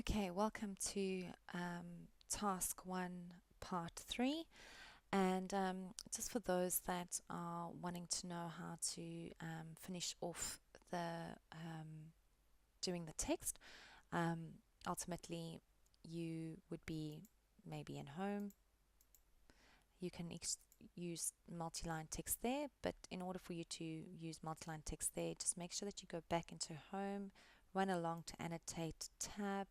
Okay, welcome to task 1, part 3. And just for those that are wanting to know how to finish off the doing the text, ultimately you would be maybe in home. You can use multi-line text there, but in order for you to use multi-line text there, just make sure that you go back into home, run along to annotate tab,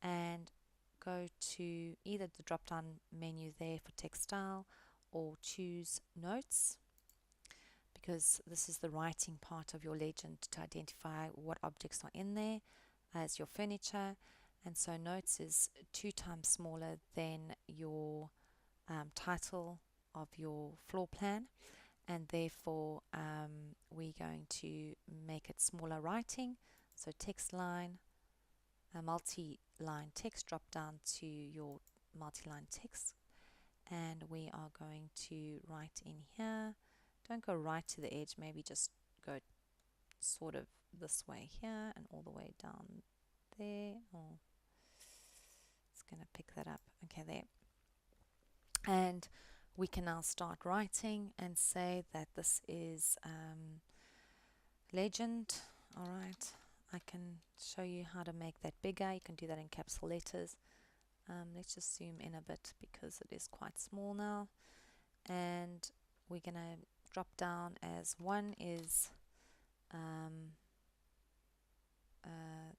and go to either the drop down menu there for text style or choose notes, because this is the writing part of your legend to identify what objects are in there as your furniture. And so notes is 2 times smaller than your title of your floor plan, and therefore we're going to make it smaller writing. So text line, a multi-line text, drop down to your multi-line text, and we are going to write in here. Don't go right to the edge, maybe just go sort of this way here and all the way down there. Oh, it's going to pick that up. Okay, there. And we can now start writing and say that this is legend. All right, I can show you how to make that bigger. You can do that in capital letters. Let's just zoom in a bit because it is quite small now. And we're going to drop down as 1 is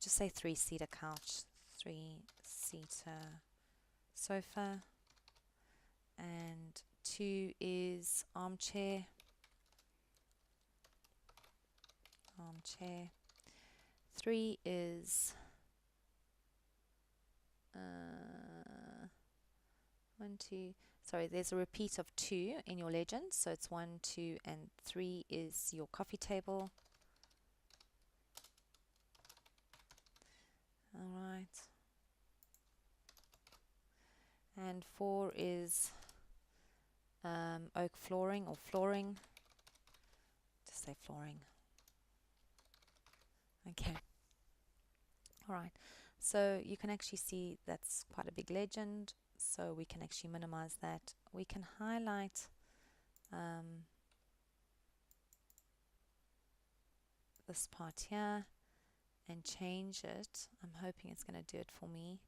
just say 3-seater couch, 3-seater sofa, and 2 is armchair, 3 is 1, 2, sorry, there's a repeat of 2 in your legend, so it's 1, 2, and 3 is your coffee table. Alright. And 4 is oak flooring or flooring. Just say flooring. Okay. Alright. So you can actually see that's quite a big legend. So we can actually minimize that. We can highlight this part here and change it. I'm hoping it's going to do it for me.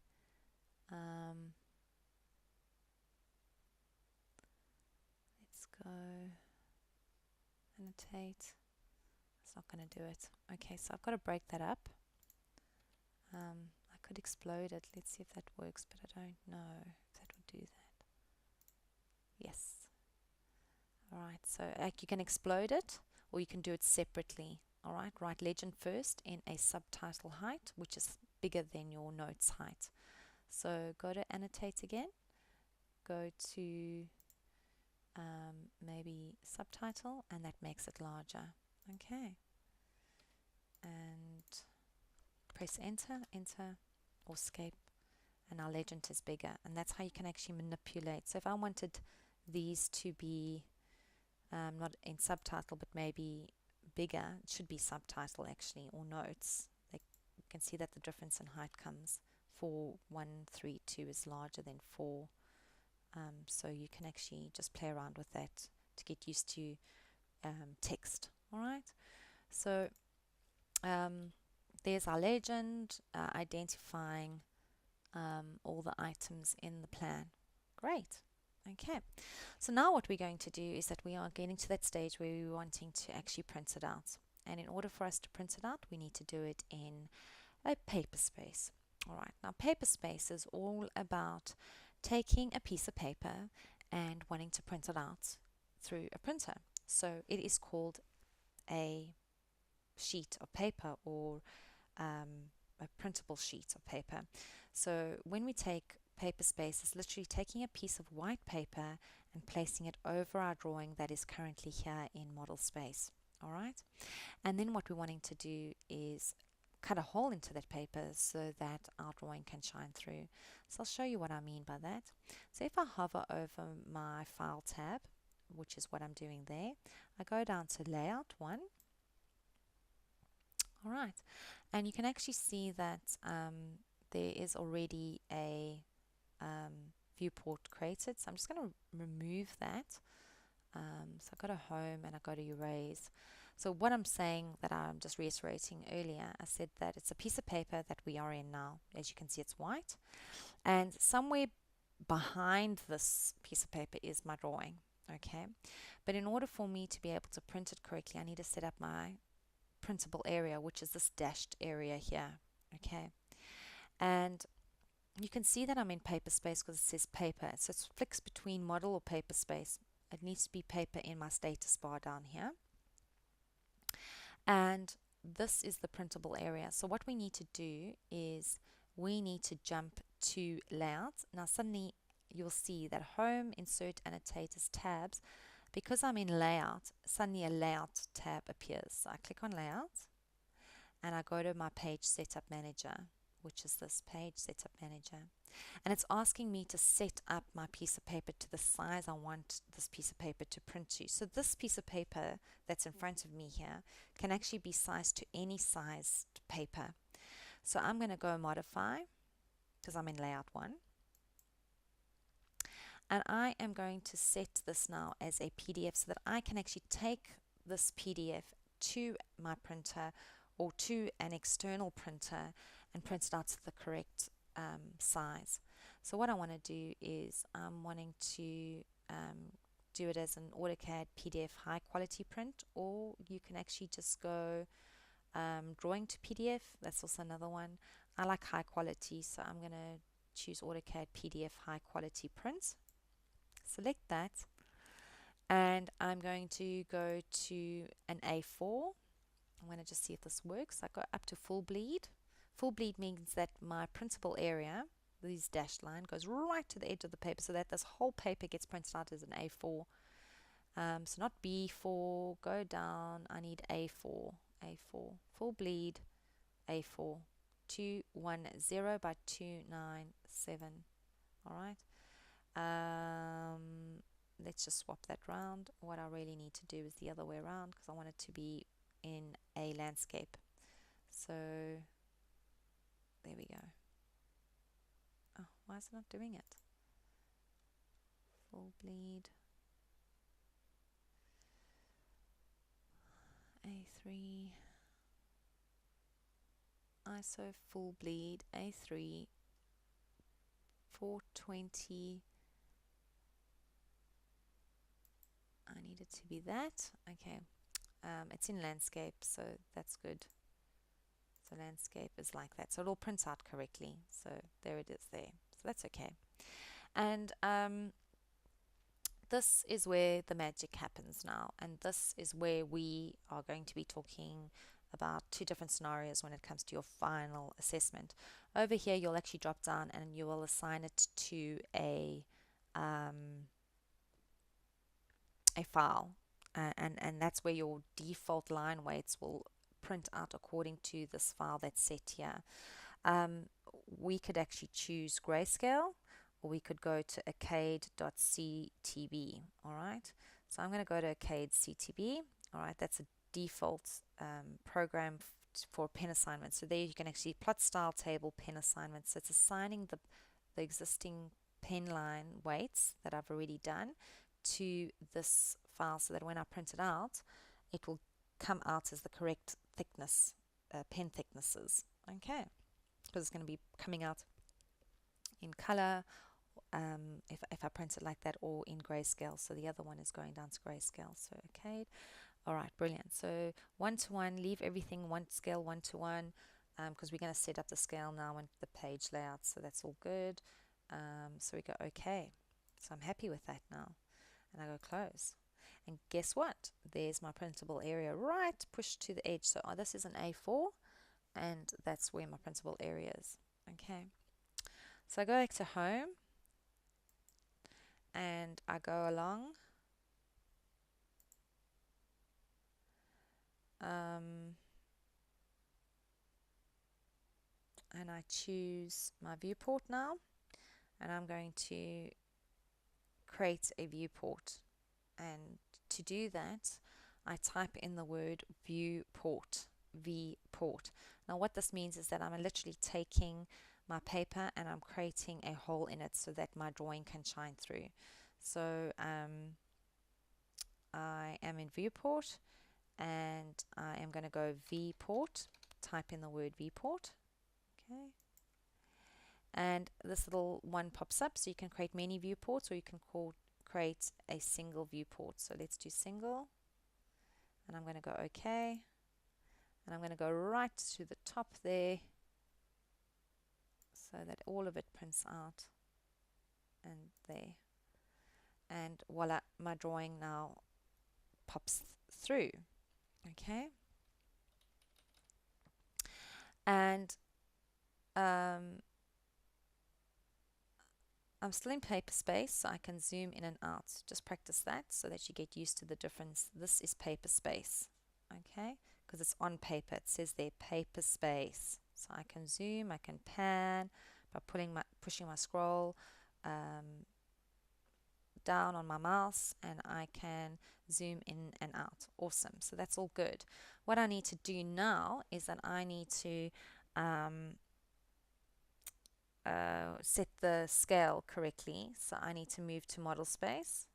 Let's go annotate. It's not going to do it. Okay, so I've got to break that up. I could explode it. Let's see if that works, but I don't know if that would do that. Yes. Alright, so you can explode it or you can do it separately. Alright, write legend first in a subtitle height, which is bigger than your notes height. So go to annotate again, go to maybe subtitle, and that makes it larger. Okay, and press enter, or escape, and our legend is bigger. And that's how you can actually manipulate. So if I wanted these to be not in subtitle but maybe bigger, it should be subtitle actually, or notes. You can see that the difference in height comes. 4, 1, 3, 2 is larger than 4. So you can actually just play around with that to get used to text. Alright, so there's our legend, identifying all the items in the plan. Great. Okay, so now what we're going to do is that we are getting to that stage where we're wanting to actually print it out. And in order for us to print it out, we need to do it in a Paperspace. Alright, now Paperspace is all about taking a piece of paper and wanting to print it out through a printer. So it is called a sheet of paper, or a printable sheet of paper. So when we take Paperspace, it's literally taking a piece of white paper and placing it over our drawing that is currently here in model space. Alright, and then what we're wanting to do is cut a hole into that paper so that our drawing can shine through. So I'll show you what I mean by that. So if I hover over my file tab, which is what I'm doing there, I go down to layout 1. Alright, and you can actually see that there is already a viewport created. So I'm just going to remove that. So I go to home and I go to erase. So what I'm saying, that I'm just reiterating earlier, I said that it's a piece of paper that we are in now. As you can see, it's white. And somewhere behind this piece of paper is my drawing. Okay. But in order for me to be able to print it correctly, I need to set up my printable area, which is this dashed area here. Okay. And you can see that I'm in Paperspace because it says paper. So it flicks between model or Paperspace. It needs to be paper in my status bar down here. And this is the printable area. So what we need to do is we need to jump to layout. Now suddenly you'll see that home, insert, annotate as tabs. Because I'm in layout, suddenly a layout tab appears. So I click on layout and I go to my page setup manager, which is this page setup manager. And it's asking me to set up my piece of paper to the size I want this piece of paper to print to. So this piece of paper that's in front of me here can actually be sized to any sized paper. So I'm going to go modify because I'm in layout 1. And I am going to set this now as a PDF so that I can actually take this PDF to my printer or to an external printer and print it out to the correct size. So what I want to do is I'm wanting to do it as an AutoCAD PDF high quality print, or you can actually just go drawing to PDF. That's also another one. I like high quality, so I'm going to choose AutoCAD PDF high quality print. Select that, and I'm going to go to an A4. I'm going to just see if this works. I go up to full bleed. Full bleed means that my printable area, this dashed line, goes right to the edge of the paper so that this whole paper gets printed out as an A4. So not B4, go down, I need A4, A4, full bleed, A4, 210 by 297. All right. Let's just swap that round. What I really need to do is the other way around because I want it to be in a landscape. So there we go. Oh, why is it not doing it? Full bleed. A3. ISO full bleed. A3. 420. I need it to be that. Okay. It's in landscape, so that's good. So landscape is like that. So it'll print out correctly. So there it is there. So that's okay. And this is where the magic happens now. And this is where we are going to be talking about 2 different scenarios when it comes to your final assessment. Over here, you'll actually drop down and you will assign it to a file. And that's where your default line weights will print out according to this file that's set here. We could actually choose grayscale, or we could go to arcade.ctb. All right, so I'm going to go to arcade.ctb. All right, that's a default program for pen assignments. So there you can actually plot style table pen assignments. So it's assigning the existing pen line weights that I've already done to this file so that when I print it out, it will come out as the correct thickness, pen thicknesses. Okay, because it's going to be coming out in color if I print it like that, or in grayscale. So the other one is going down to grayscale. So okay, all right, brilliant. So 1:1, leave everything one scale 1:1 because we're going to set up the scale now and the page layout. So that's all good. So we go okay. So I'm happy with that now. And I go close. And guess what? There's my printable area right pushed to the edge. So this is an A4 and that's where my printable area is. Okay. So I go back to home and I go along. And I choose my viewport now. And I'm going to create a viewport. And to do that, I type in the word viewport, vport. Now what this means is that I'm literally taking my paper and I'm creating a hole in it so that my drawing can shine through. So I am in viewport and I am going to go viewport, type in the word viewport. Okay. And this little one pops up, so you can create many viewports or you can create a single viewport. So let's do single, and I'm going to go OK, and I'm going to go right to the top there so that all of it prints out, and there, and voila, my drawing now pops through. Okay, and I'm still in Paperspace, so I can zoom in and out. Just practice that so that you get used to the difference. This is Paperspace, okay? Because it's on paper. It says there Paperspace. So I can zoom, I can pan by pushing my scroll down on my mouse, and I can zoom in and out. Awesome. So that's all good. What I need to do now is that I need to set the scale correctly. So I need to move to model space.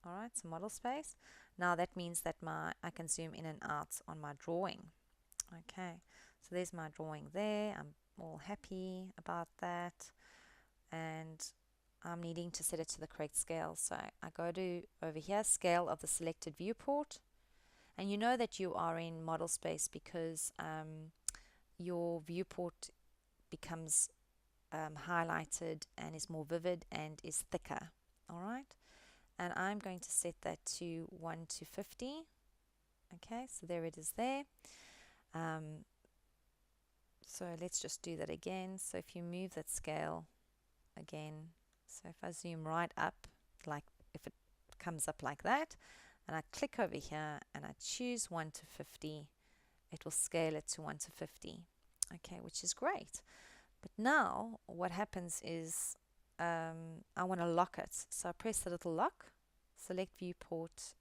All right, so model space. Now that means that I can zoom in and out on my drawing. Okay, so there's my drawing there. I'm all happy about that, and I'm needing to set it to the correct scale. So I go to over here, scale of the selected viewport, and you know that you are in model space because your viewport becomes highlighted and is more vivid and is thicker. All right, and I'm going to set that to 1 to 50. Okay, so there it is there. So let's just do that again. So if you move that scale again, so if I zoom right up, like if it comes up like that, and I click over here and I choose 1 to 50, it will scale it to 1 to 50. Okay, which is great. But now what happens is I want to lock it. So I press the little lock, select viewport,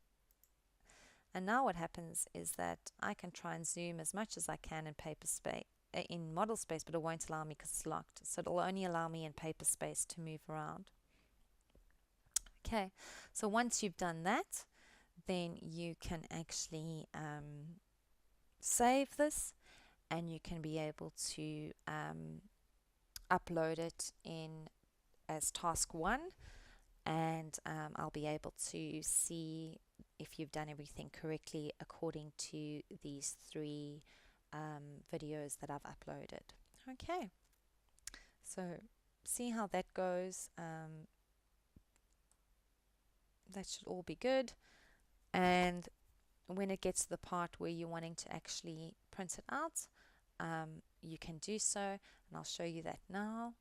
and now what happens is that I can try and zoom as much as I can in Paperspace, in model space, but it won't allow me because it's locked. So it'll only allow me in Paperspace to move around. Okay, so once you've done that, then you can actually save this, and you can be able to upload it in as task 1, and I'll be able to see if you've done everything correctly according to these 3 videos that I've uploaded. Okay, so see how that goes. That should all be good, and when it gets to the part where you're wanting to actually print it out, you can do so, and I'll show you that now.